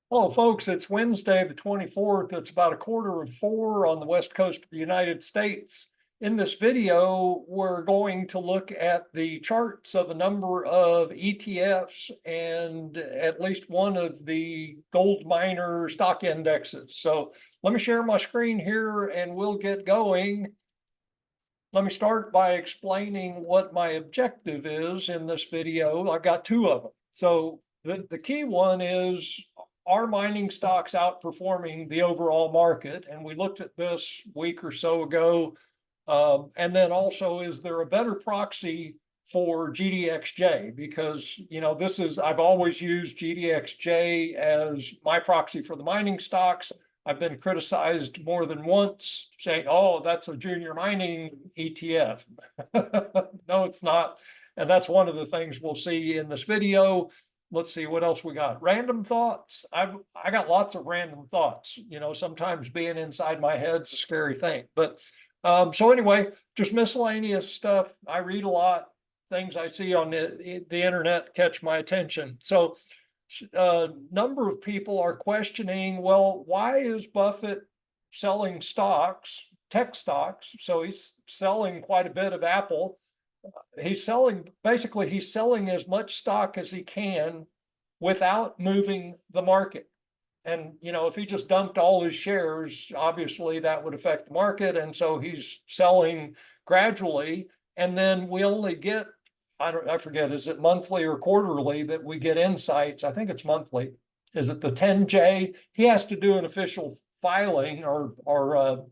Hello, folks. It's Wednesday, the 24th. It's about 3:45 on the west coast of the United States. In this video, we're going to look at the charts of a number of ETFs and at least one of the gold miner stock indexes. So let me share my screen here and we'll get going. Let me start by explaining what my objective is in this video. I've got two of them. So the key one is, are mining stocks outperforming the overall market? And we looked at this a week or so ago. And then also, is there a better proxy for GDXJ? Because, I've always used GDXJ as my proxy for the mining stocks. I've been criticized more than once saying, oh, that's a junior mining ETF. No, it's not. And that's one of the things we'll see in this video. Let's see what else we got. Random thoughts. I got lots of random thoughts. Sometimes being inside my head's a scary thing. But so anyway, just miscellaneous stuff. I read a lot. Things I see on the internet catch my attention. So a number of people are questioning, well, why is Buffett selling stocks, tech stocks? So he's selling quite a bit of Apple. He's selling as much stock as he can without moving the market. And, if he just dumped all his shares, obviously that would affect the market. And so he's selling gradually. And then we only get, I forget, is it monthly or quarterly that we get insights? I think it's monthly. Is it the 10J? He has to do an official filing, or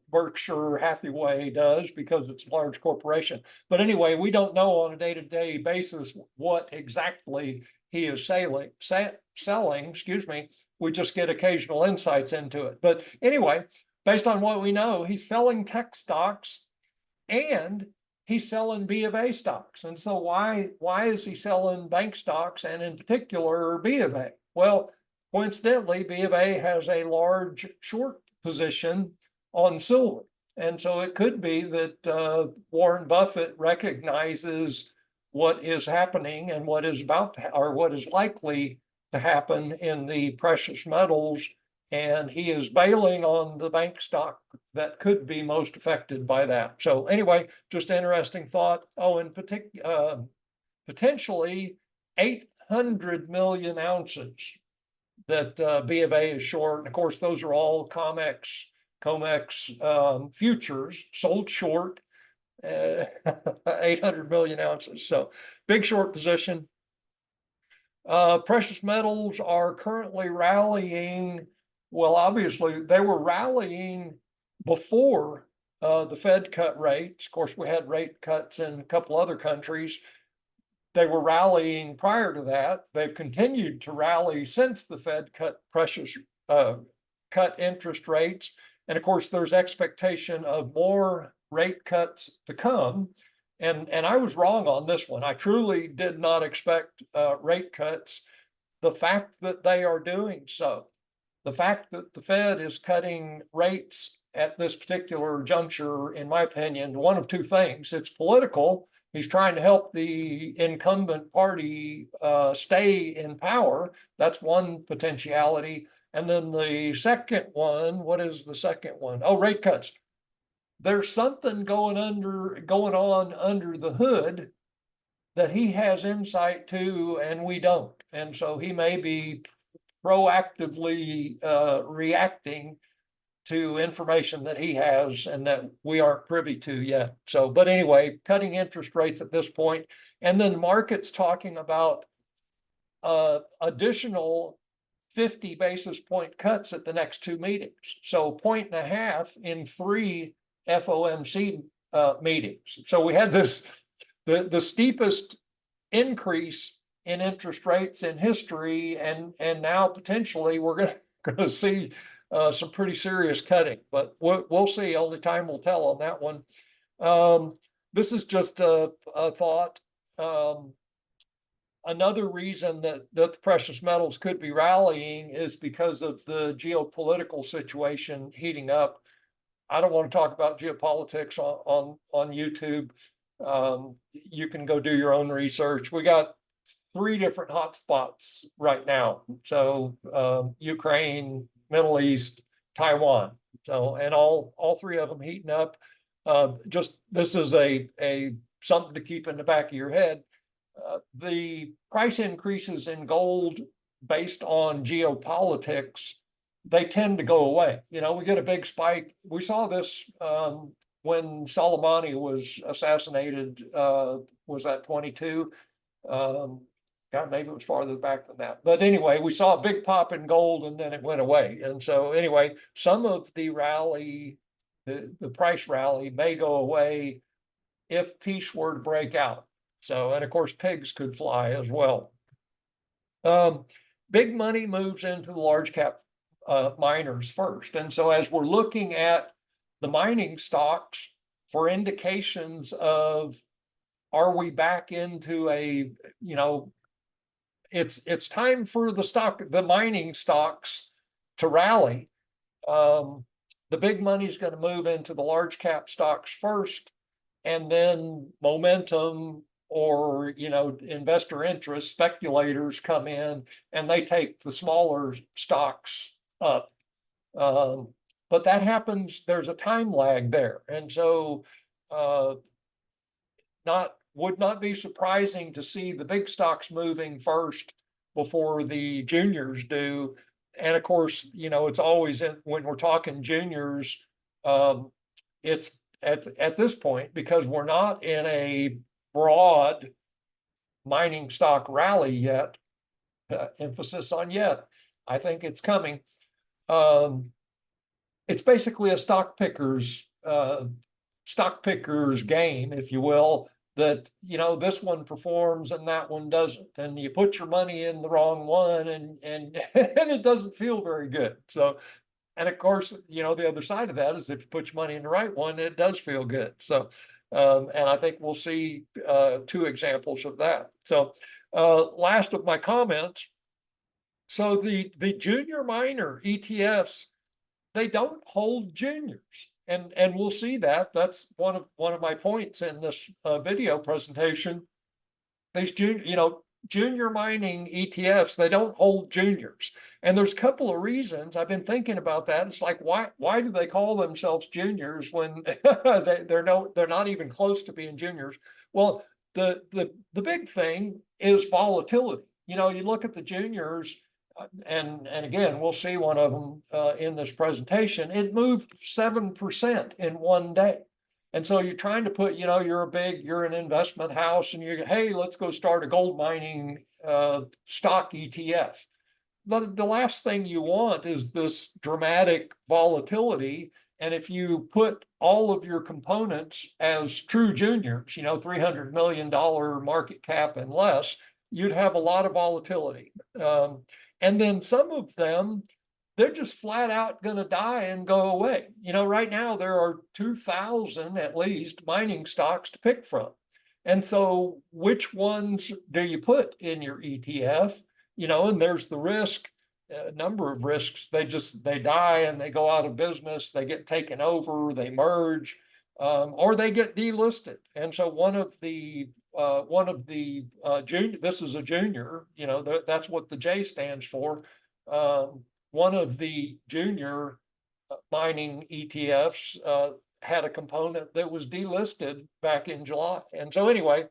Berkshire Hathaway does, because it's a large corporation. But anyway, we don't know on a day-to-day basis what exactly he is selling, we just get occasional insights into it. But anyway, based on what we know, he's selling tech stocks and he's selling B of A stocks. And so why is he selling bank stocks, and in particular B of A? Well, coincidentally, B of A has a large short position on silver. And so it could be that Warren Buffett recognizes what is happening and what is what is likely to happen in the precious metals, and he is bailing on the bank stock that could be most affected by that. So anyway, just interesting thought. Oh, and potentially 800 million ounces that B of A is short. And of course, those are all COMEX futures sold short, 800 million ounces. So big short position. Precious metals are currently rallying. Well, obviously, they were rallying before the Fed cut rates. Of course, we had rate cuts in a couple other countries. They were rallying prior to that. They've continued to rally since the Fed cut interest rates. And of course, there's expectation of more rate cuts to come. And I was wrong on this one. I truly did not expect rate cuts. The fact that they are doing so, the fact that the Fed is cutting rates at this particular juncture, in my opinion, one of two things. It's political. He's trying to help the incumbent party stay in power. That's one potentiality. And then the second one, what is the second one? Oh, rate cuts. There's something going on under the hood that he has insight to and we don't. And so he may be proactively reacting to information that he has and that we aren't privy to yet. So, but anyway, cutting interest rates at this point, and then markets talking about additional 50 basis point cuts at the next two meetings. So 1.5 in 3 FOMC meetings. So we had the steepest increase in interest rates in history, and now potentially we're going to see some pretty serious cutting, but we'll see. Only time will tell on that one. This is just a thought. Another reason that the precious metals could be rallying is because of the geopolitical situation heating up. I don't want to talk about geopolitics on YouTube. You can go do your own research. We got three different hotspots right now. So Ukraine, Middle East, Taiwan. So, and all three of them heating up. Just this is a something to keep in the back of your head. The price increases in gold based on geopolitics, they tend to go away. You know, we get a big spike. We saw this when Soleimani was assassinated. Was that 22? God, maybe it was farther back than that. But anyway, we saw a big pop in gold and then it went away. And so anyway, some of the rally, the price rally may go away if peace were to break out. So, and of course, pigs could fly as well. Big money moves into the large cap miners first. And so as we're looking at the mining stocks for indications of, are we back into a, you know, it's time for the mining stocks to rally. The big money is going to move into the large cap stocks first, and then momentum or, you know, investor interest, speculators come in and they take the smaller stocks up. But that happens, there's a time lag there. And so would not be surprising to see the big stocks moving first before the juniors do. And of course, you know, it's always when we're talking juniors, it's at this point, because we're not in a broad mining stock rally yet, emphasis on yet, I think it's coming. It's basically a stock picker's game, if you will, that, you know, this one performs and that one doesn't, and you put your money in the wrong one and and it doesn't feel very good. So, and of course, you know, the other side of that is if you put your money in the right one, it does feel good. So, and I think we'll see two examples of that. So, last of my comments. So the junior miner ETFs, they don't hold juniors. And we'll see that. That's one of my points in this video presentation. These junior mining ETFs, they don't hold juniors. And there's a couple of reasons. I've been thinking about that. It's like, why do they call themselves juniors when they're not even close to being juniors? Well, the big thing is volatility. You know, you look at the juniors, and again, we'll see one of them in this presentation. It moved 7% in one day. And so you're trying to put, you know, you're an investment house and hey, let's go start a gold mining stock ETF. The last thing you want is this dramatic volatility. And if you put all of your components as true juniors, you know, $300 million market cap and less, you'd have a lot of volatility. And then some of them, they're just flat out going to die and go away. You know, right now there are 2,000 at least mining stocks to pick from. And so which ones do you put in your ETF? You know, and there's the risk, number of risks. They die and they go out of business. They get taken over, they merge, or they get delisted. And so one of the junior, this is a junior, you know, that's what the J stands for. One of the junior mining ETFs had a component that was delisted back in July. And so anyway,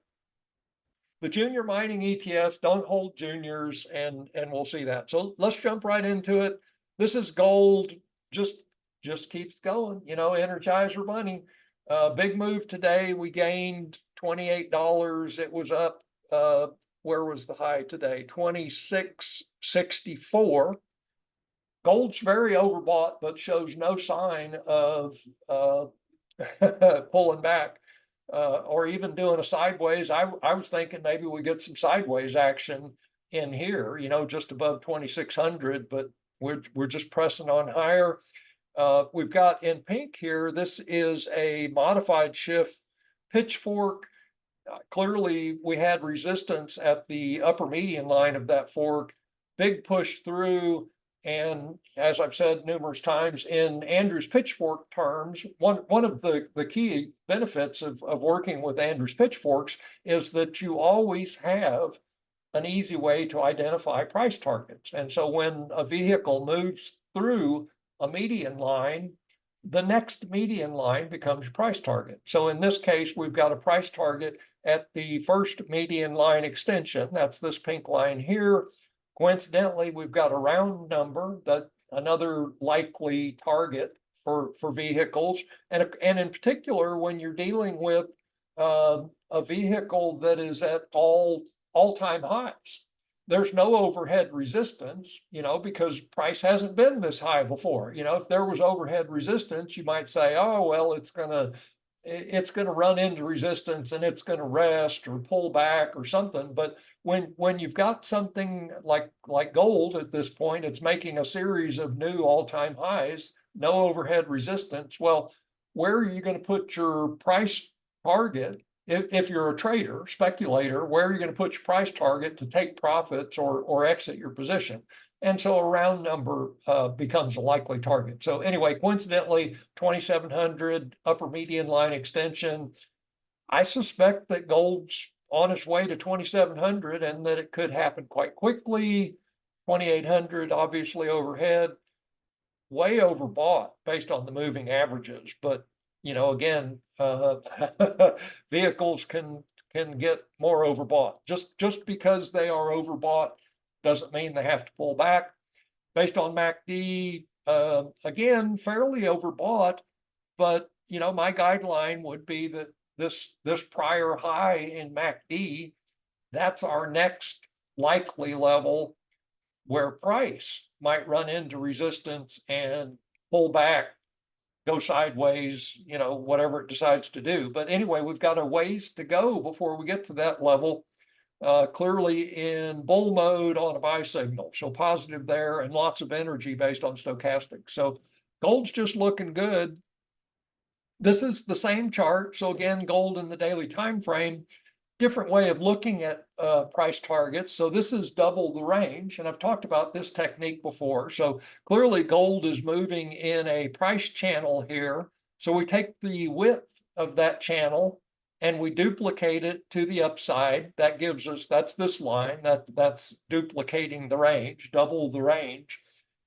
the junior mining ETFs don't hold juniors, and we'll see that. So let's jump right into it. This is gold, just keeps going, you know, Energizer money. Big move today. We gained $28. It was up, where was the high today? 26.64. Gold's very overbought, but shows no sign of pulling back or even doing a sideways. I was thinking maybe we get some sideways action in here, you know, just above 2,600, but we're just pressing on higher. We've got in pink here, this is a modified shift pitchfork. Clearly, we had resistance at the upper median line of that fork, big push through. And as I've said numerous times, in Andrews pitchfork terms, one of the key benefits of working with Andrews pitchforks is that you always have an easy way to identify price targets. And so when a vehicle moves through a median line, the next median line becomes price target. So in this case, we've got a price target at the first median line extension. That's this pink line here. Coincidentally, we've got a round number, that another likely target for vehicles. And in particular, when you're dealing with a vehicle that is at all-time highs, there's no overhead resistance, because price hasn't been this high before. If there was overhead resistance, you might say, oh, well, it's gonna run into resistance and it's gonna rest or pull back or something. But when you've got something like gold at this point, it's making a series of new all-time highs, no overhead resistance. Well, where are you going to put your price target? If you're a trader, speculator, where are you going to put your price target to take profits or exit your position? And so a round number becomes a likely target. So anyway, coincidentally, 2,700 upper median line extension. I suspect that gold's on its way to 2,700 and that it could happen quite quickly. 2,800, obviously overhead, way overbought based on the moving averages. But again, vehicles can get more overbought. Just because they are overbought doesn't mean they have to pull back. Based on MACD, again, fairly overbought, but my guideline would be that this prior high in MACD, that's our next likely level where price might run into resistance and pull back, go sideways, whatever it decides to do. But anyway, we've got a ways to go before we get to that level. Clearly in bull mode on a buy signal, so positive there, and lots of energy based on stochastics. So gold's just looking good. This is the same chart. So again, gold in the daily time frame, different way of looking at price targets. So this is double the range, and I've talked about this technique before. So clearly gold is moving in a price channel here. So we take the width of that channel and we duplicate it to the upside. That gives us, that's this line, that's duplicating the range, double the range.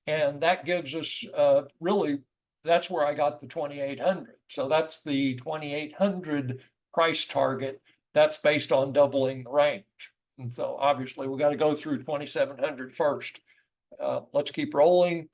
And that gives us really, that's where I got the 2,800. So that's the 2,800 price target. That's based on doubling the range. And so obviously we got to go through 2,700 first. Let's keep rolling.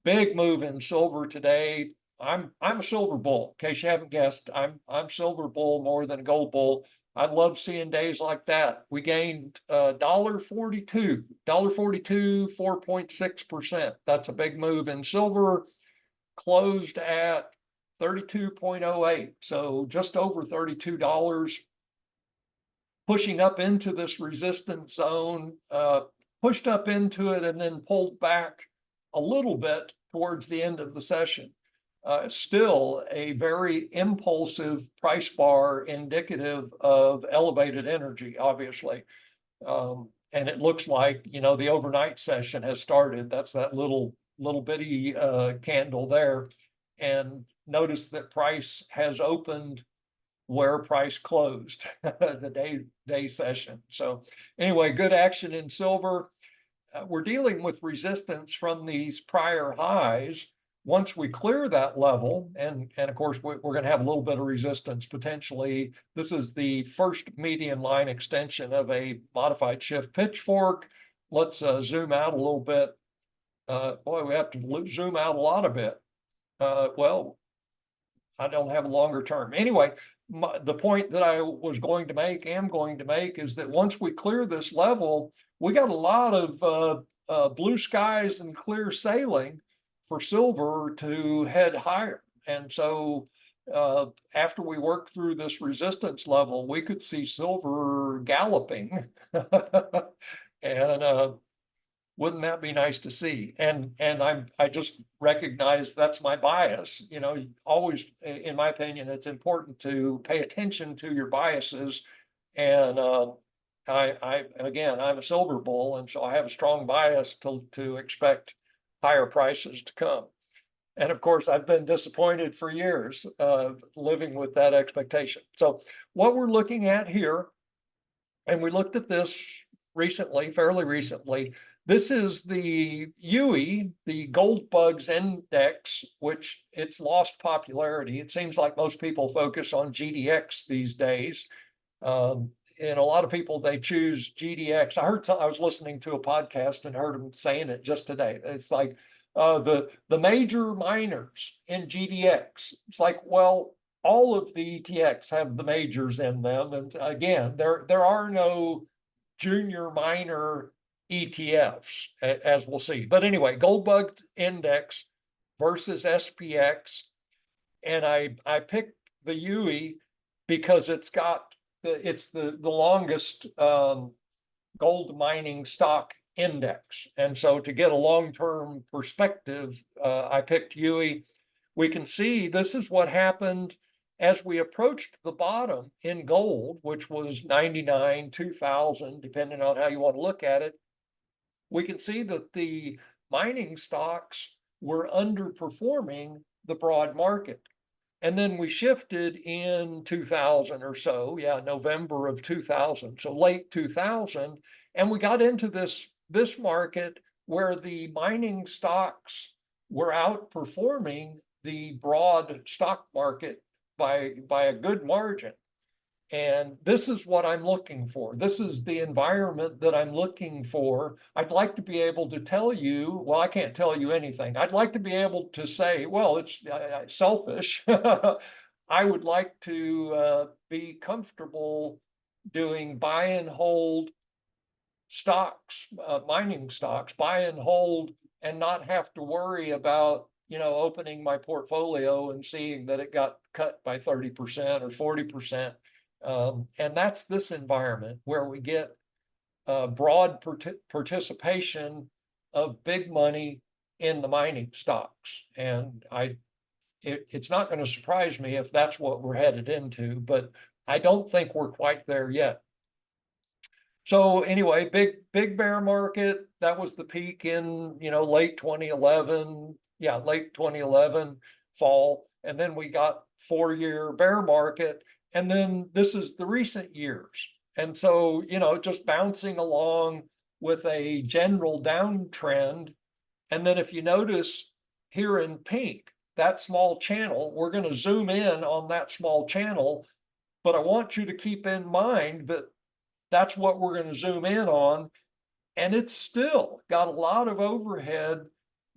Big move in silver today. I'm a silver bull. In case you haven't guessed, I'm silver bull more than a gold bull. I love seeing days like that. We gained $1.42, 4.6%. That's a big move in silver. Closed at 32.08, so just over $32. Pushing up into this resistance zone, pushed up into it and then pulled back a little bit towards the end of the session. Still a very impulsive price bar, indicative of elevated energy, obviously. And it looks like, the overnight session has started. That's that little bitty candle there. And notice that price has opened where price closed the day session. So anyway, good action in silver. We're dealing with resistance from these prior highs. Once we clear that level, and of course we're going to have a little bit of resistance potentially. This is the first median line extension of a modified shift pitchfork. Let's zoom out a little bit. Boy, we have to zoom out a lot of it. Well, I don't have a longer term. Anyway, the point that I am going to make is that once we clear this level, we got a lot of blue skies and clear sailing for silver to head higher. And so after we work through this resistance level, we could see silver galloping. And wouldn't that be nice to see? And I just recognize that's my bias. Always, in my opinion, it's important to pay attention to your biases. And again, I'm a silver bull, and so I have a strong bias to expect higher prices to come. And of course, I've been disappointed for years living with that expectation. So what we're looking at here, and we looked at this recently, fairly recently. This is the UE, the Gold Bugs Index, which it's lost popularity. It seems like most people focus on GDX these days. And a lot of people, they choose GDX. I was listening to a podcast and heard them saying it just today. It's like the major miners in GDX. It's like, well, all of the ETFs have the majors in them. And again, there are no junior miner ETFs, as we'll see. But anyway, Gold Bug Index versus SPX. And I picked the UE because it's the longest gold mining stock index. And so to get a long-term perspective, I picked UE. We can see this is what happened as we approached the bottom in gold, which was 99, 2000, depending on how you want to look at it. We can see that the mining stocks were underperforming the broad market. And then we shifted in 2000 or so, November of 2000, so late 2000, and we got into this market where the mining stocks were outperforming the broad stock market by a good margin. And this is what I'm looking for. This is the environment that I'm looking for. I'd like to be able to tell you, well, I can't tell you anything. I'd like to be able to say, well, it's selfish. I would like to be comfortable doing buy and hold stocks, mining stocks, buy and hold, and not have to worry about, opening my portfolio and seeing that it got cut by 30% or 40%. And that's this environment where we get broad participation of big money in the mining stocks. And it's not going to surprise me if that's what we're headed into, but I don't think we're quite there yet. So anyway, big bear market. That was the peak in, late 2011. Yeah, late 2011 fall. And then we got 4-year bear market. And then this is the recent years. And so, just bouncing along with a general downtrend. And then if you notice here in pink, that small channel, we're going to zoom in on that small channel, but I want you to keep in mind that that's what we're going to zoom in on. And it's still got a lot of overhead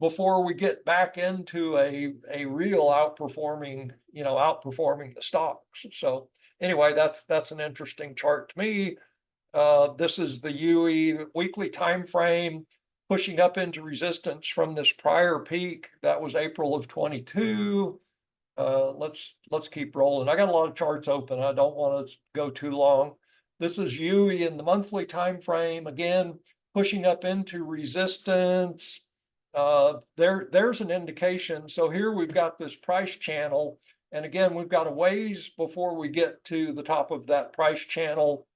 before we get back into a real outperforming, outperforming the stocks. So anyway, that's an interesting chart to me. This is the UE weekly time frame pushing up into resistance from this prior peak. That was April of 22. Let's keep rolling. I got a lot of charts open. I don't want to go too long. This is UE in the monthly time frame, again, pushing up into resistance. There's an indication. So here we've got this price channel. And again, we've got a ways before we get to the top of that price channel.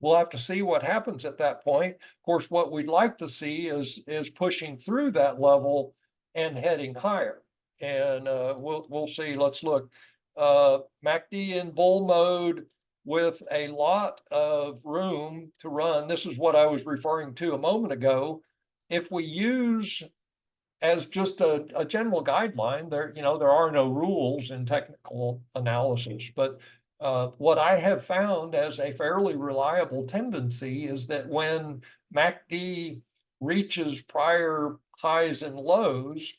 We'll have to see what happens at that point. Of course, what we'd like to see is pushing through that level and heading higher. And we'll see. Let's look. MACD in bull mode with a lot of room to run. This is what I was referring to a moment ago. If we use as just a general guideline, there are no rules in technical analysis, but what I have found as a fairly reliable tendency is that when MACD reaches prior highs and lows,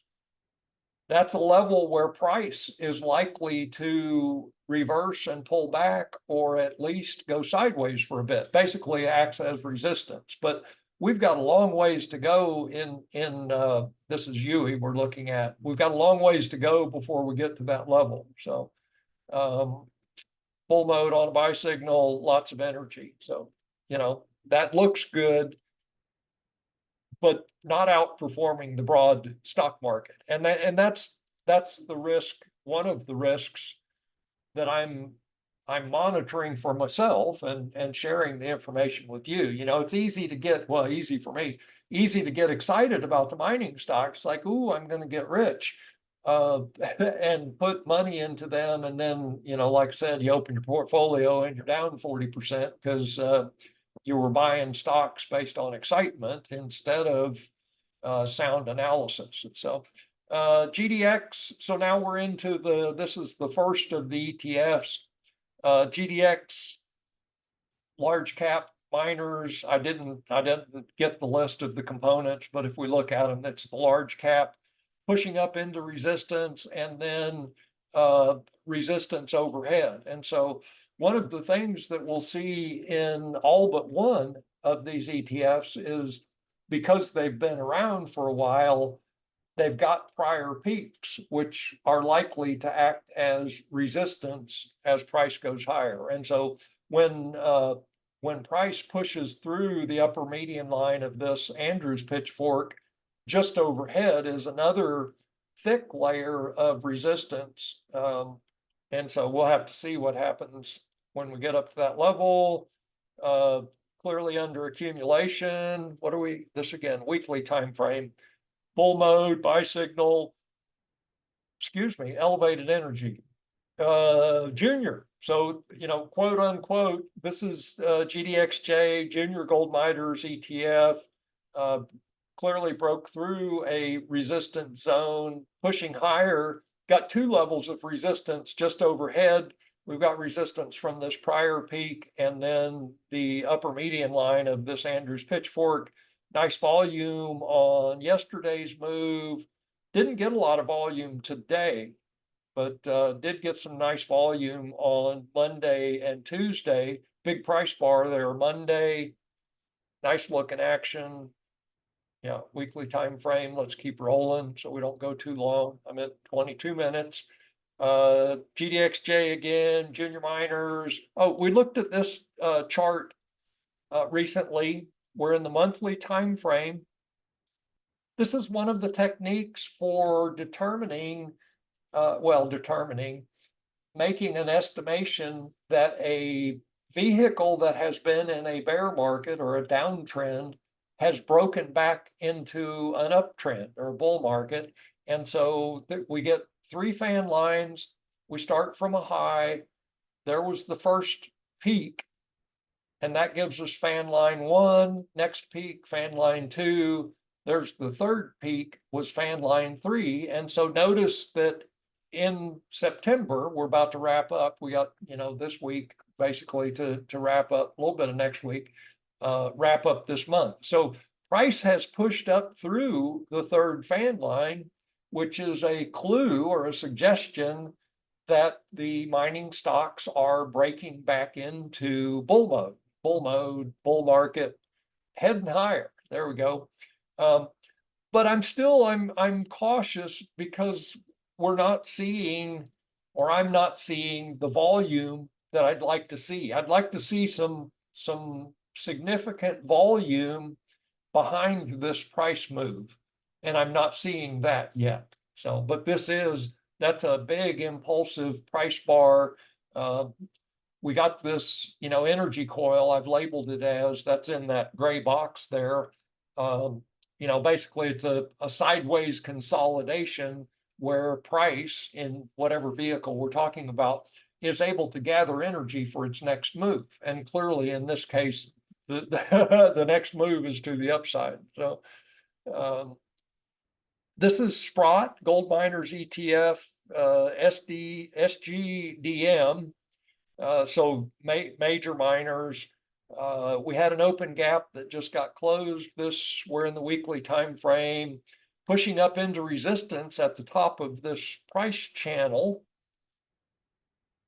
that's a level where price is likely to reverse and pull back, or at least go sideways for a bit, basically acts as resistance. But we've got a long ways to go in this is UE we're looking at. We've got a long ways to go before we get to that level. So full mode on a buy signal, lots of energy. So, that looks good, but not outperforming the broad stock market. And that's the risk, one of the risks that I'm monitoring for myself and sharing the information with you. It's easy to get, well, easy for me, easy to get excited about the mining stocks, like, ooh, I'm going to get rich, and put money into them. And then, like I said, you open your portfolio and you're down 40% because you were buying stocks based on excitement instead of sound analysis. So GDX, so now we're into this is the first of the ETFs. GDX, large cap miners. I didn't get the list of the components, but if we look at them, it's the large cap pushing up into resistance and then resistance overhead. And so one of the things that we'll see in all but one of these ETFs is, because they've been around for a while, they've got prior peaks, which are likely to act as resistance as price goes higher. And so when price pushes through the upper median line of this Andrews pitchfork, just overhead is another thick layer of resistance. And so we'll have to see what happens when we get up to that level. Clearly under accumulation. What are we? This again, weekly time frame. Bull mode, buy signal. Excuse me, elevated energy. Junior. So, you know, quote unquote, this is GDXJ, Junior Gold Miners ETF. Clearly broke through a resistance zone, pushing higher, got two levels of resistance just overhead. We've got resistance from this prior peak and then the upper median line of this Andrews pitchfork. Nice volume on yesterday's move. Didn't get a lot of volume today, but did get some nice volume on Monday and Tuesday. Big price bar there Monday. Nice looking action. Yeah, weekly time frame. Let's keep rolling so we don't go too long. I'm at 22 minutes. GDXJ again, junior miners. Oh, we looked at this chart recently. We're in the monthly time frame. This is one of the techniques for determining, making an estimation that a vehicle that has been in a bear market or a downtrend has broken back into an uptrend or a bull market. And so we get three fan lines. We start from a high. There was the first peak, and that gives us fan line 1. Next peak, fan line 2. There's the third peak was fan line 3. And so notice that in September, we're about to wrap up. We got, you know, this week basically to wrap up, a little bit of next week, wrap up this month. So price has pushed up through the third fan line, which is a clue or a suggestion that the mining stocks are breaking back into bull mode, bull market, heading higher. There we go. But I'm cautious because we're not seeing, or I'm not seeing the volume that I'd like to see. I'd like to see some significant volume behind this price move, and I'm not seeing that yet. So, but that's a big impulsive price bar. We got this, you know, energy coil, I've labeled it as, that's in that gray box there. You know, basically it's a sideways consolidation where price in whatever vehicle we're talking about is able to gather energy for its next move. And clearly in this case, the next move is to the upside. So this is Sprott, Gold Miners ETF, SGDM. So major miners. We had an open gap that just got closed. We're in the weekly time frame, pushing up into resistance at the top of this price channel.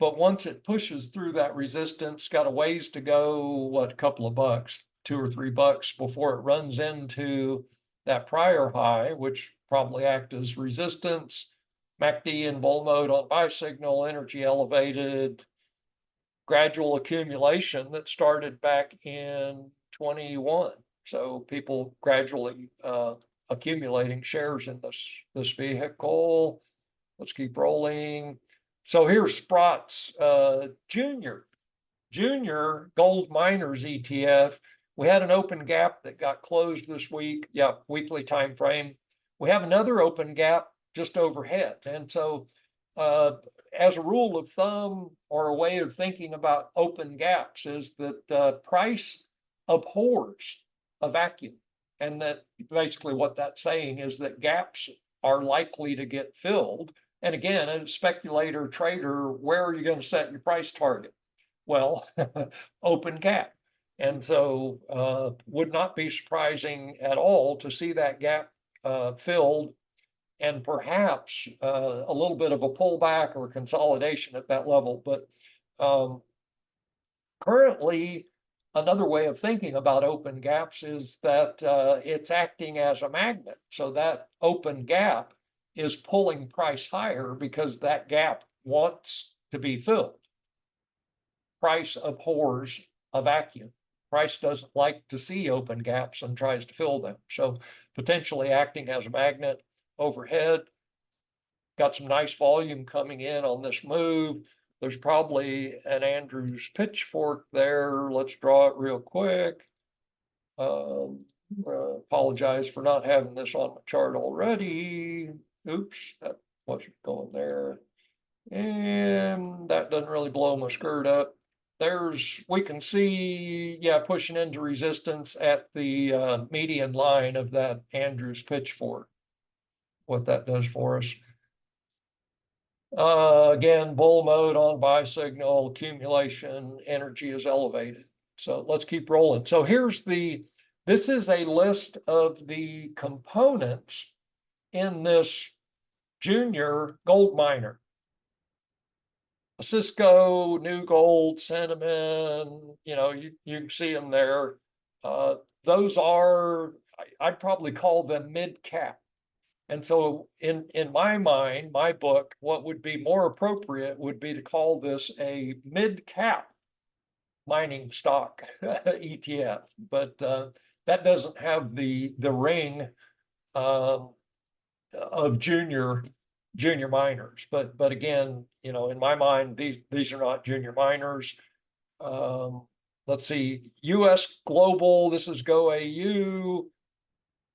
But once it pushes through that resistance, got a ways to go, what, a couple of bucks, $2 or $3 before it runs into that prior high, which probably act as resistance. MACD in bull mode on buy signal, energy elevated, gradual accumulation that started back in 21. So people gradually accumulating shares in this vehicle. Let's keep rolling. So here's Sprott's junior gold miners ETF. We had an open gap that got closed this week. Yeah, weekly time frame. We have another open gap just overhead. And so as a rule of thumb or a way of thinking about open gaps is that price abhors a vacuum. And that basically what that's saying is that gaps are likely to get filled. And again, as a speculator trader, where are you going to set your price target? Well, open gap. And so would not be surprising at all to see that gap filled, and perhaps a little bit of a pullback or consolidation at that level. But currently, another way of thinking about open gaps is that it's acting as a magnet. So that open gap is pulling price higher because that gap wants to be filled. Price abhors a vacuum. Price doesn't like to see open gaps and tries to fill them. So potentially acting as a magnet overhead. Got some nice volume coming in on this move. There's probably an Andrews pitchfork there. Let's draw it real quick. Apologize for not having this on the chart already. Oops, that wasn't going there. And that doesn't really blow my skirt up. We can see, yeah, pushing into resistance at the median line of that Andrews pitchfork, what that does for us. Again, bull mode on buy signal, accumulation, energy is elevated. So let's keep rolling. So this is a list of the components in this junior gold miner. Cisco, New Gold, Cinnamon, you can see them there. Those are, I'd probably call them mid-cap. And so in my mind, my book, what would be more appropriate would be to call this a mid-cap mining stock ETF. But that doesn't have the ring of junior miners. But again, in my mind, these are not junior miners. Let's see, US Global, this is GOAU,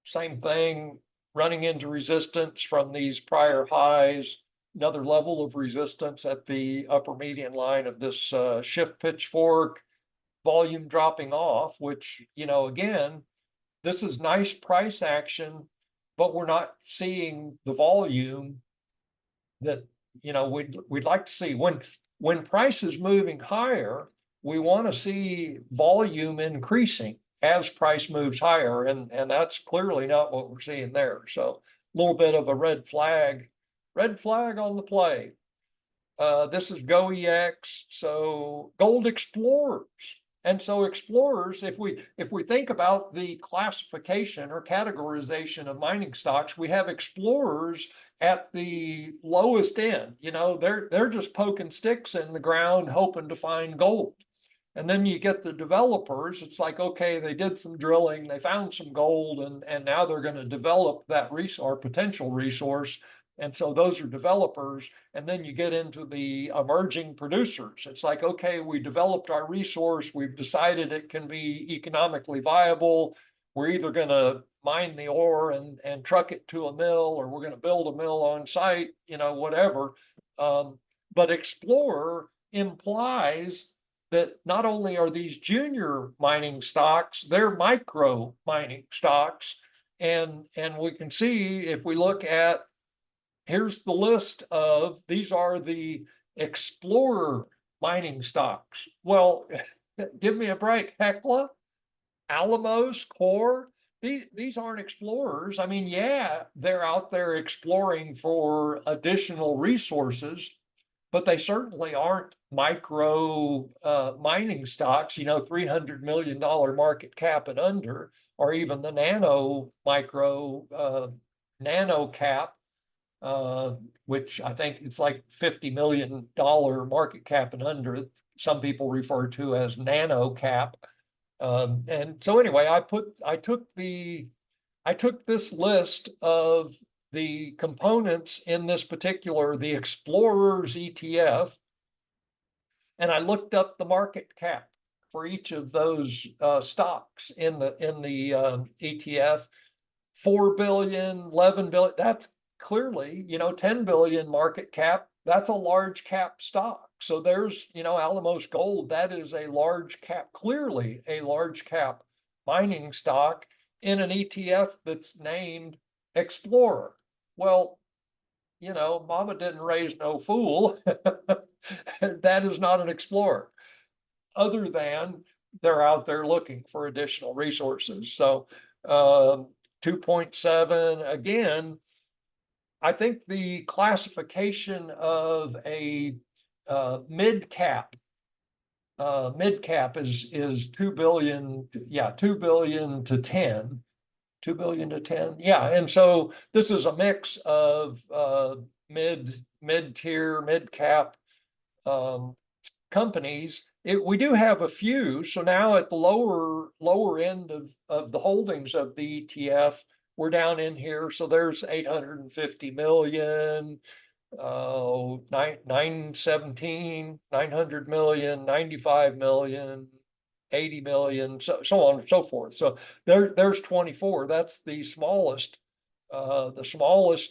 same thing, running into resistance from these prior highs, another level of resistance at the upper median line of this shift pitchfork, volume dropping off, which, again, this is nice price action, but we're not seeing the volume that, we'd like to see. When price is moving higher, we want to see volume increasing as price moves higher, and that's clearly not what we're seeing there. So a little bit of a red flag on the play. This is GOEX, so gold explorers. And so explorers, if we think about the classification or categorization of mining stocks, we have explorers at the lowest end. They're just poking sticks in the ground, hoping to find gold. And then you get the developers. It's like, okay, they did some drilling, they found some gold, and now they're going to develop that potential resource. And so those are developers. And then you get into the emerging producers. It's like, okay, we developed our resource. We've decided it can be economically viable. We're either going to mine the ore and truck it to a mill, or we're going to build a mill on site, whatever. But explorer implies that not only are these junior mining stocks, they're micro mining stocks. And we can see, if we look at, here's the list of, these are the explorer mining stocks. Well, give me a break. Hecla, Alamos, Core, these aren't explorers. I mean, yeah, they're out there exploring for additional resources, but they certainly aren't micro mining stocks, $300 million market cap and under, or even the nano cap, which I think it's like $50 million market cap and under. Some people refer to as nano cap. And so anyway, I took this list of the components in this particular, the Explorers ETF, and I looked up the market cap for each of those stocks in the ETF. 4 billion, 11 billion, that's clearly, 10 billion market cap, that's a large cap stock. So there's, Alamos Gold, that is a large cap, clearly a large cap mining stock in an ETF that's named Explorer. Well, mama didn't raise no fool. That is not an Explorer, other than they're out there looking for additional resources. So 2.7, again, I think the classification of a mid cap is 2 billion, 2 billion to 10. 2 billion to 10. Yeah. And so this is a mix of mid-tier, mid-cap companies. We do have a few. So now at the lower end of the holdings of the ETF, we're down in here. So there's 850 million, 917, 900 million, 95 million, 80 million, so on and so forth. So there's 24. That's the smallest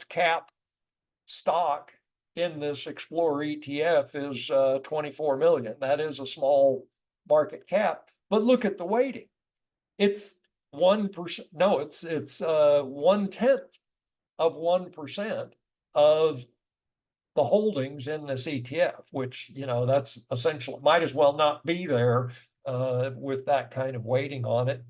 cap stock in this Explorer ETF is 24 million. That is a small market cap, but look at the weighting. It's 1%. No, it's 1/10 of 1% of the holdings in this ETF, which, that's essentially, might as well not be there with that kind of weighting on it.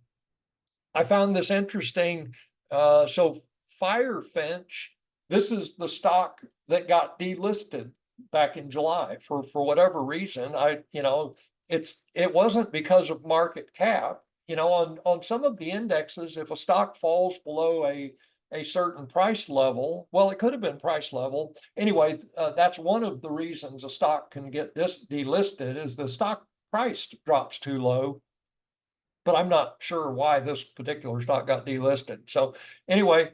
I found this interesting. So Firefinch, this is the stock that got delisted back in July for whatever reason. It wasn't because of market cap. On some of the indexes, if a stock falls below a certain price level, well, it could have been price level. Anyway, that's one of the reasons a stock can get delisted, is the stock price drops too low. But I'm not sure why this particular stock got delisted. So anyway,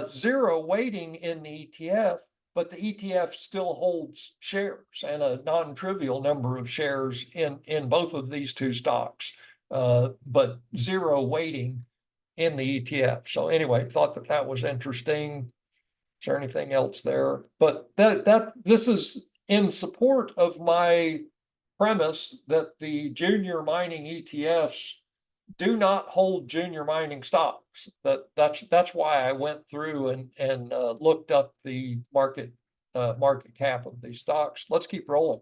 zero weighting in the ETF, but the ETF still holds shares, and a non-trivial number of shares in both of these two stocks, but zero weighting in the ETF. So anyway, thought that was interesting. Is there anything else there? But this is in support of my premise that the junior mining ETFs do not hold junior mining stocks. That's why I went through and looked up the market cap of these stocks. Let's keep rolling.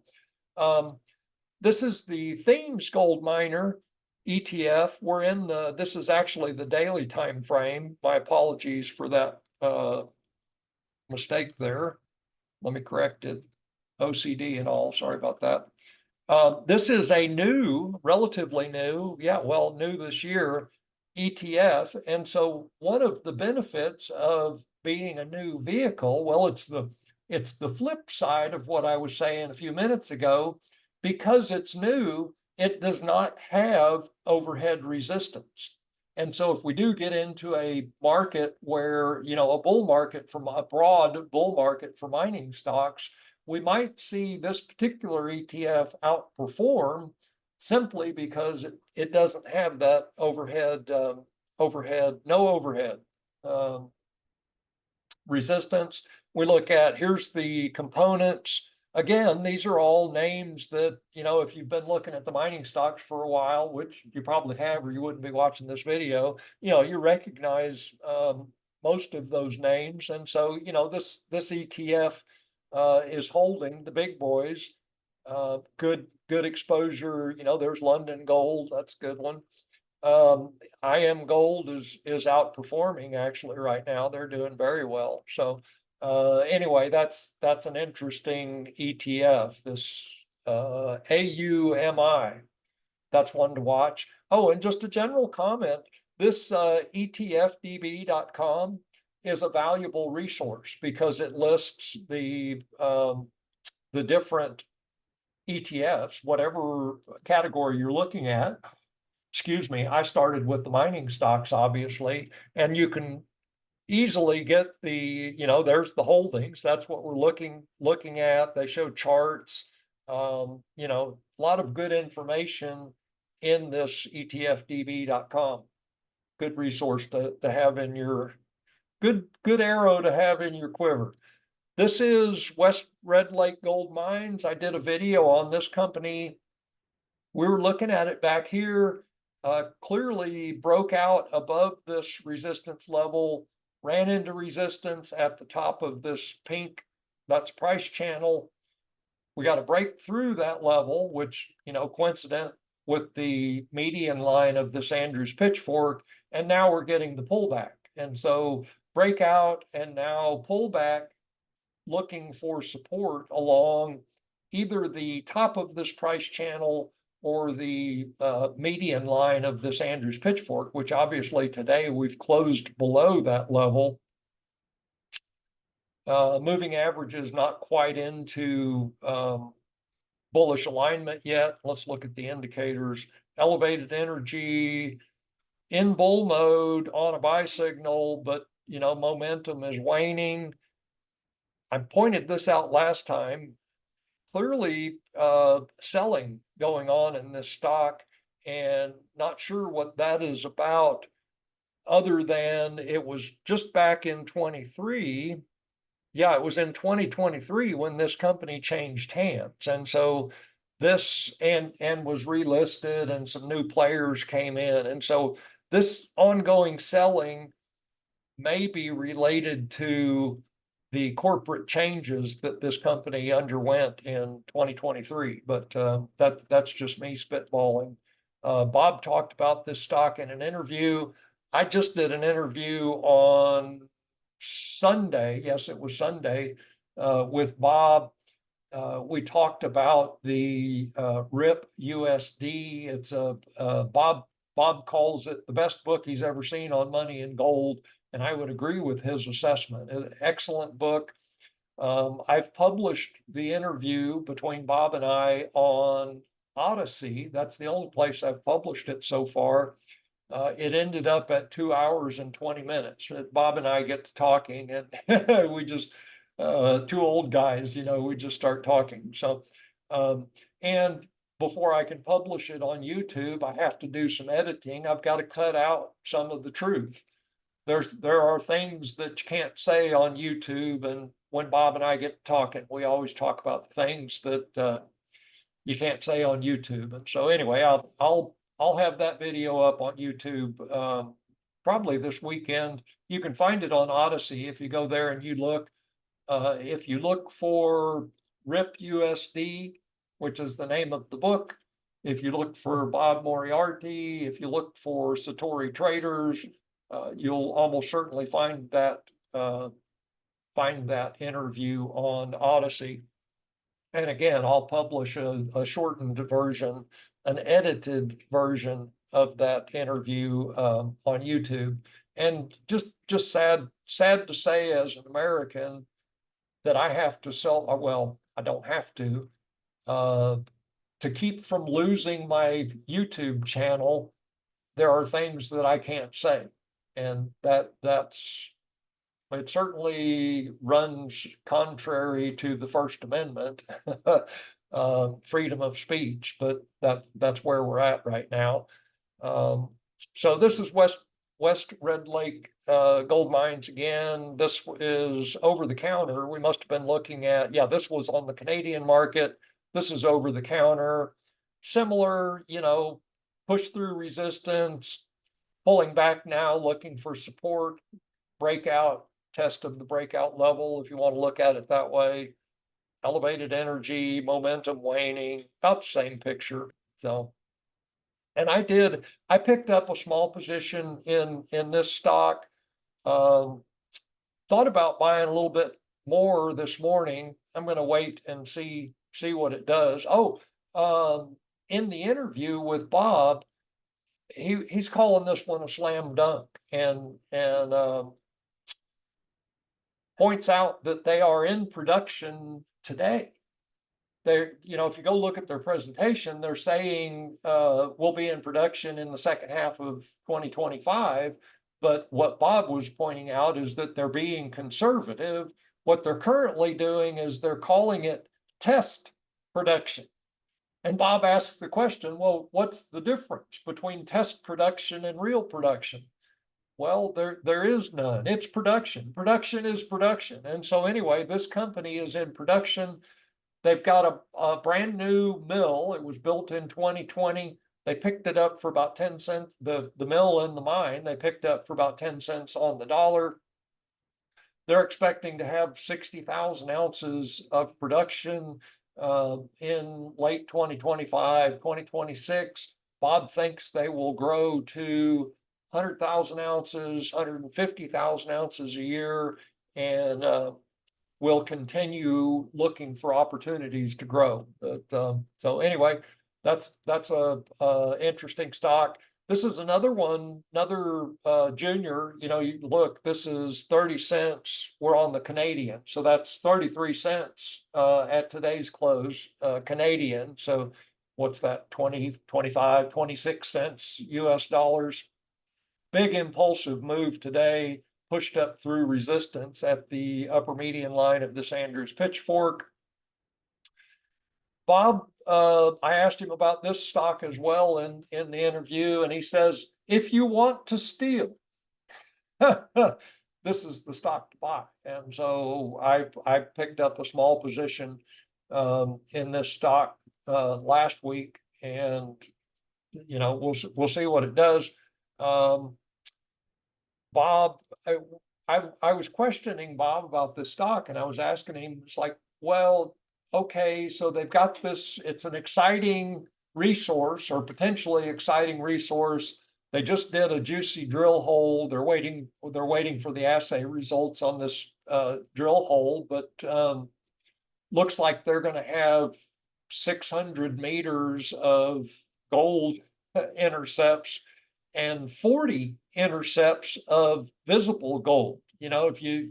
This is the Themes Gold Miner ETF. We're in this is actually the daily time frame. My apologies for that mistake there. Let me correct it. OCD and all. Sorry about that. This is a relatively new, new this year, ETF. And so one of the benefits of being a new vehicle, well, it's the flip side of what I was saying a few minutes ago. Because it's new, it does not have overhead resistance. And so if we do get into a market where, a bull market, from a broad bull market for mining stocks, we might see this particular ETF outperform simply because it doesn't have that no overhead resistance. We look at, here's the components. Again, these are all names that, if you've been looking at the mining stocks for a while, which you probably have, or you wouldn't be watching this video, you recognize most of those names. And so, this ETF is holding the big boys, good exposure. There's London Gold, that's a good one. IM Gold is outperforming actually right now. They're doing very well. So anyway, that's an interesting ETF. This AUMI, that's one to watch. Oh, and just a general comment, this ETFDB.com is a valuable resource because it lists the different ETFs, whatever category you're looking at. Excuse me, I started with the mining stocks, obviously, and you can easily get there's the holdings. That's what we're looking at. They show charts, a lot of good information in this ETFDB.com. Good resource to have in your good arrow to have in your quiver. This is West Red Lake Gold Mines. I did a video on this company. We were looking at it back here, clearly broke out above this resistance level, ran into resistance at the top of this pink, that's price channel. We got to break through that level, which, you know, coincident with the median line of this Andrews pitchfork, and now we're getting the pullback. And so breakout and now pullback, looking for support along either the top of this price channel or the median line of this Andrews pitchfork, which obviously today we've closed below that level. Moving average is not quite into bullish alignment yet. Let's look at the indicators. Elevated energy in bull mode on a buy signal, but you know, momentum is waning. I pointed this out last time. Clearly selling going on in this stock, and not sure what that is about, other than it was just back in 23. Yeah, it was in 2023 when this company changed hands. And so this and was relisted and some new players came in. And so this ongoing selling may be related to the corporate changes that this company underwent in 2023, but that's just me spitballing. Bob talked about this stock in an interview. I just did an interview on Sunday. Yes, it was Sunday with Bob. We talked about the RIP USD. It's Bob calls it the best book he's ever seen on money and gold. And I would agree with his assessment. An excellent book. I've published the interview between Bob and I on Odyssey. That's the only place I've published it so far. It ended up at 2 hours and 20 minutes. Bob and I get to talking, and we just, two old guys, you know, we just start talking. So, and before I can publish it on YouTube, I have to do some editing. I've got to cut out some of the truth. There are things that you can't say on YouTube, and when Bob and I get talking, we always talk about the things that you can't say on YouTube. And so anyway, I'll have that video up on YouTube probably this weekend. You can find it on Odyssey if you go there and you look. If you look for RIP USD, which is the name of the book, if you look for Bob Moriarty, if you look for Satori Traders, you'll almost certainly find that interview on Odyssey. And again, I'll publish a shortened version, an edited version of that interview on YouTube. And just sad to say, as an American, that I have to sell. Well, I don't have to keep from losing my YouTube channel. There are things that I can't say. And it certainly runs contrary to the First Amendment, freedom of speech, but that's where we're at right now. So this is West Red Lake Gold Mines again. This is over the counter. We must have been looking at, yeah, this was on the Canadian market. This is over the counter. Similar, you know, push through resistance, pulling back now, looking for support, breakout, test of the breakout level, if you want to look at it that way. Elevated energy, momentum waning, about the same picture. So, and I picked up a small position in this stock. Thought about buying a little bit more this morning. I'm going to wait and see what it does. Oh, in the interview with Bob, he's calling this one a slam dunk, and points out that they are in production today. They're, you know, if you go look at their presentation, they're saying we'll be in production in the second half of 2025. But what Bob was pointing out is that they're being conservative. What they're currently doing is they're calling it test production. And Bob asks the question, well, what's the difference between test production and real production? Well, there is none. It's production. Production is production. And so anyway, this company is in production. They've got a brand new mill. It was built in 2020. They picked it up for about 10 cents. The mill in the mine, they picked up for about 10 cents on the dollar. They're expecting to have 60,000 ounces of production in late 2025, 2026. Bob thinks they will grow to 100,000 ounces, 150,000 ounces a year, and will continue looking for opportunities to grow. But so anyway, that's a interesting stock. This is another one, another junior. You know, you look, this is 30 cents. We're on the Canadian, so that's 33 cents at today's close, Canadian. So what's that, 20, 25, 26 cents US dollars. Big impulsive move today, pushed up through resistance at the upper median line of this Andrews pitchfork. Bob, I asked him about this stock as well in the interview, and he says, if you want to steal, this is the stock to buy. And so I picked up a small position in this stock last week, and you know, we'll see what it does. Bob, I was questioning Bob about this stock, and I was asking him, it's like, well, okay, so they've got this, it's an exciting resource or potentially exciting resource. They just did a juicy drill hole. They're waiting for the assay results on this drill hole, but looks like they're going to have 600 meters of gold intercepts and 40 intercepts of visible gold. You know, if you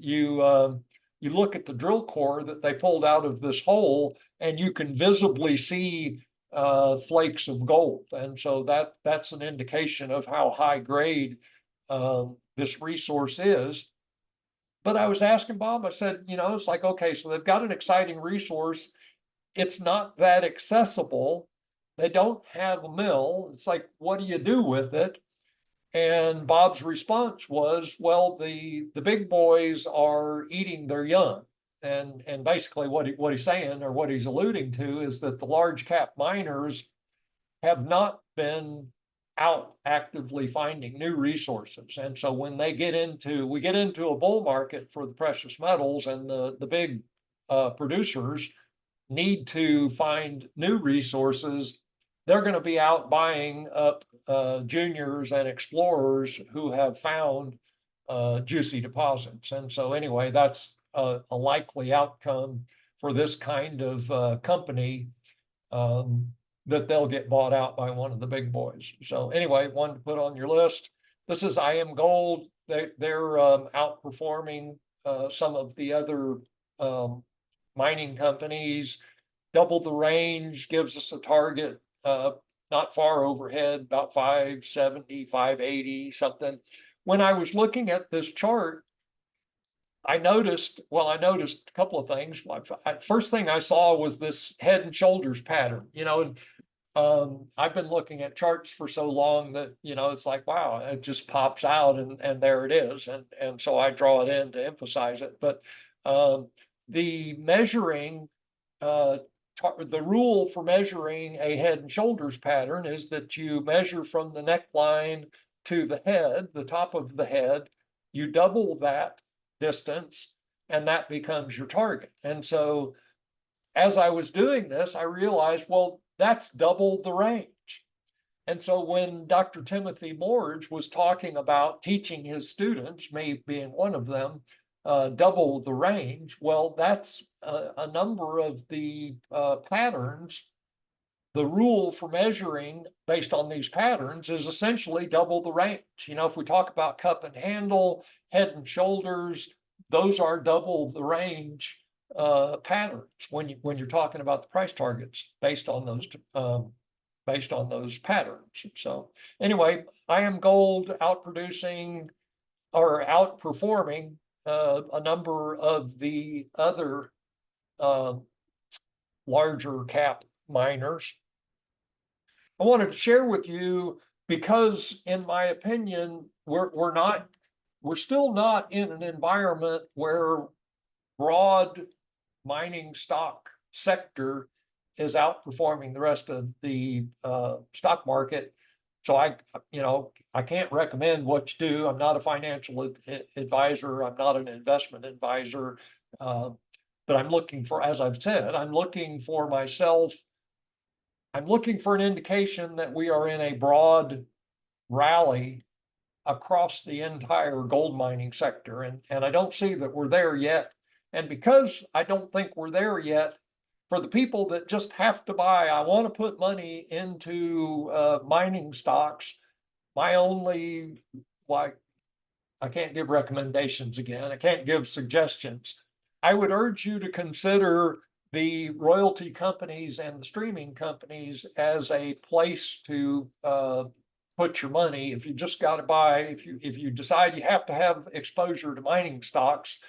look at the drill core that they pulled out of this hole, and you can visibly see flakes of gold. And so that's an indication of how high grade this resource is. But I was asking Bob, I said, you know, it's like, okay, so they've got an exciting resource. It's not that accessible. They don't have a mill. It's like, what do you do with it? And Bob's response was, well, the big boys are eating their young. And basically what he's saying, or what he's alluding to, is that the large cap miners have not been out actively finding new resources. And so when we get into a bull market for the precious metals, and the big producers need to find new resources, they're going to be out buying up juniors and explorers who have found juicy deposits. And so anyway, that's a likely outcome for this kind of company, that they'll get bought out by one of the big boys. So anyway, one to put on your list. This is IAMGOLD. They're outperforming some of the other mining companies. Double the range gives us a target not far overhead, about 570, 580, something. When I was looking at this chart, I noticed a couple of things. First thing I saw was this head and shoulders pattern, you know, and I've been looking at charts for so long that, you know, it's like, wow, it just pops out, and there it is. And so I draw it in to emphasize it. But the measuring, the rule for measuring a head and shoulders pattern is that you measure from the neckline to the head, the top of the head, you double that distance, and that becomes your target. And so as I was doing this, I realized, well, that's double the range. And so when Dr. Timothy Morge was talking about teaching his students, me being one of them, double the range, well, that's a number of the patterns. The rule for measuring based on these patterns is essentially double the range. You know, if we talk about cup and handle, head and shoulders, those are double the range patterns when you're talking about the price targets based on those patterns. So anyway, IAMGOLD outproducing or outperforming a number of the other larger cap miners. I wanted to share with you, because in my opinion, we're not we're still not in an environment where broad mining stock sector is outperforming the rest of the stock market. So I can't recommend what you do. I'm not a financial advisor. I'm not an investment advisor. But I'm looking for, as I've said, I'm looking for myself. I'm looking for an indication that we are in a broad rally across the entire gold mining sector. And I don't see that we're there yet. And because I don't think we're there yet, for the people that just have to buy, I want to put money into mining stocks. My only, like, I can't give recommendations again. I can't give suggestions. I would urge you to consider the royalty companies and the streaming companies as a place to put your money. If you just got to buy, if you decide you have to have exposure to mining stocks,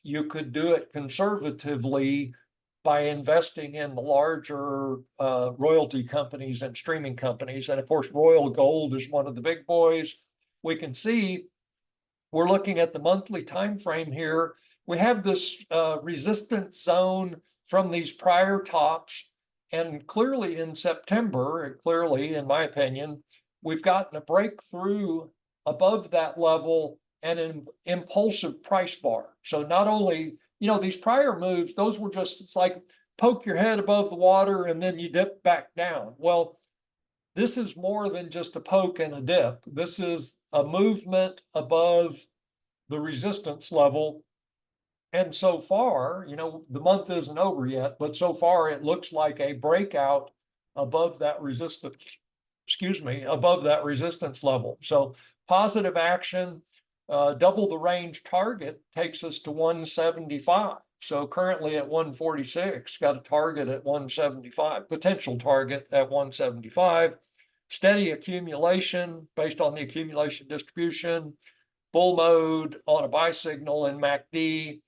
you could do it conservatively by investing in the larger royalty companies and streaming companies. And of course, Royal Gold is one of the big boys. We can see, we're looking at the monthly time frame here. We have this resistance zone from these prior tops. And clearly in September, clearly, in my opinion, we've gotten a breakthrough above that level and an impulsive price bar. So not only, these prior moves, those were just, it's like poke your head above the water and then you dip back down. Well, this is more than just a poke and a dip. This is a movement above the resistance level. And so far, the month isn't over yet, but so far it looks like a breakout above that resistance, above that resistance level. So positive action, double the range target takes us to 175. So currently at 146, got a target at 175, potential target at 175. Steady accumulation based on the accumulation distribution, bull mode on a buy signal in MACD.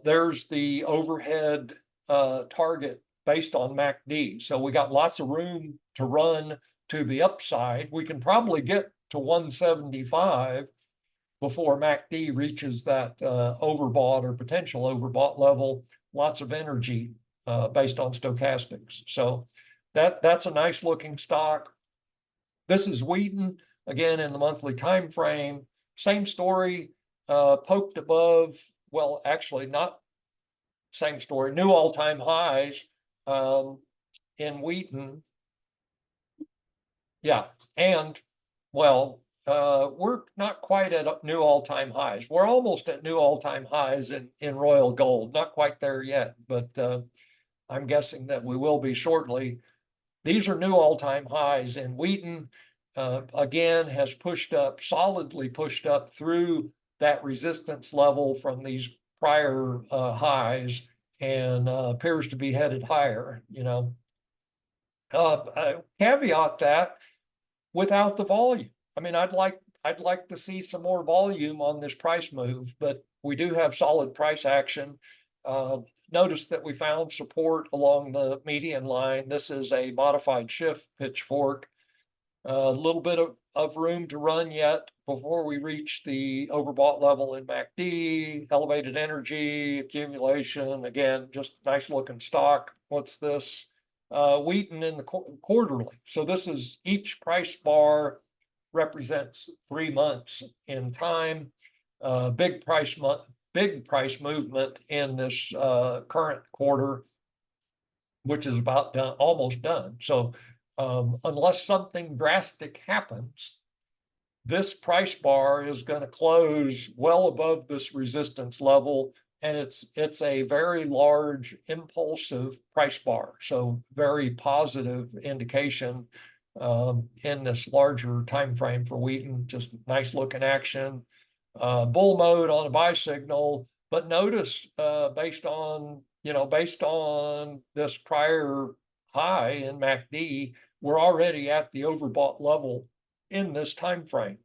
There's the overhead target based on MACD. So we got lots of room to run to the upside. We can probably get to 175 before MACD reaches that overbought or potential overbought level. Lots of energy based on stochastics. So that's a nice looking stock. This is Wheaton, again, in the monthly time frame. Same story, poked above, well, actually not same story, new all-time highs in Wheaton. Yeah, and well, we're not quite at new all-time highs. We're almost at new all-time highs in Royal Gold, not quite there yet, but I'm guessing that we will be shortly. These are new all-time highs, and Wheaton, again, has pushed up, solidly pushed up through that resistance level from these prior highs and appears to be headed higher, caveat that without the volume. I mean, I'd like to see some more volume on this price move, but we do have solid price action. Notice that we found support along the median line. This is a modified shift pitchfork. A little bit of room to run yet before we reach the overbought level in MACD, elevated energy, accumulation. Again, just nice looking stock. What's this? Wheaton in the quarterly. So this is each price bar represents 3 months in time. Big price movement in this current quarter, which is about done, almost done. So unless something drastic happens, this price bar is going to close well above this resistance level, and it's a very large impulsive price bar. So very positive indication in this larger time frame for Wheaton. Just nice looking action. Bull mode on a buy signal, but notice based on this prior high in MACD, we're already at the overbought level in this time frame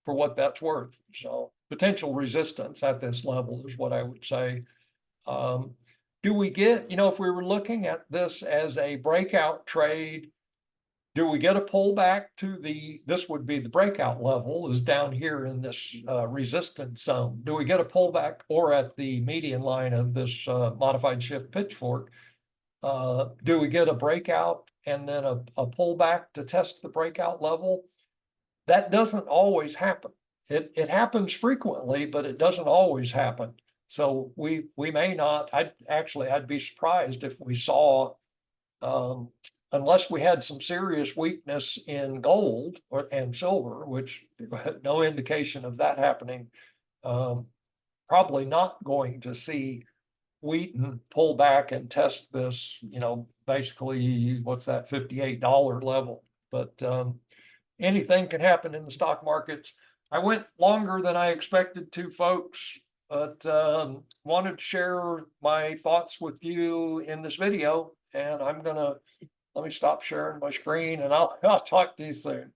for what that's worth. So potential resistance at this level is what I would say. Do we get, if we were looking at this as a breakout trade, Do we get a pullback to this would be the breakout level is down here in this resistance zone. Do we get a pullback or at the median line of this modified shift pitchfork? Do we get a breakout and then a pullback to test the breakout level? That doesn't always happen. It happens frequently, but it doesn't always happen. So we may not, I'd be surprised if we saw, unless we had some serious weakness in gold and silver, which no indication of that happening, probably not going to see Wheaton pull back and test this, basically, what's that, $58 level. But anything can happen in the stock markets. I went longer than I expected to, folks, but wanted to share my thoughts with you in this video. And let me stop sharing my screen and I'll talk to you soon.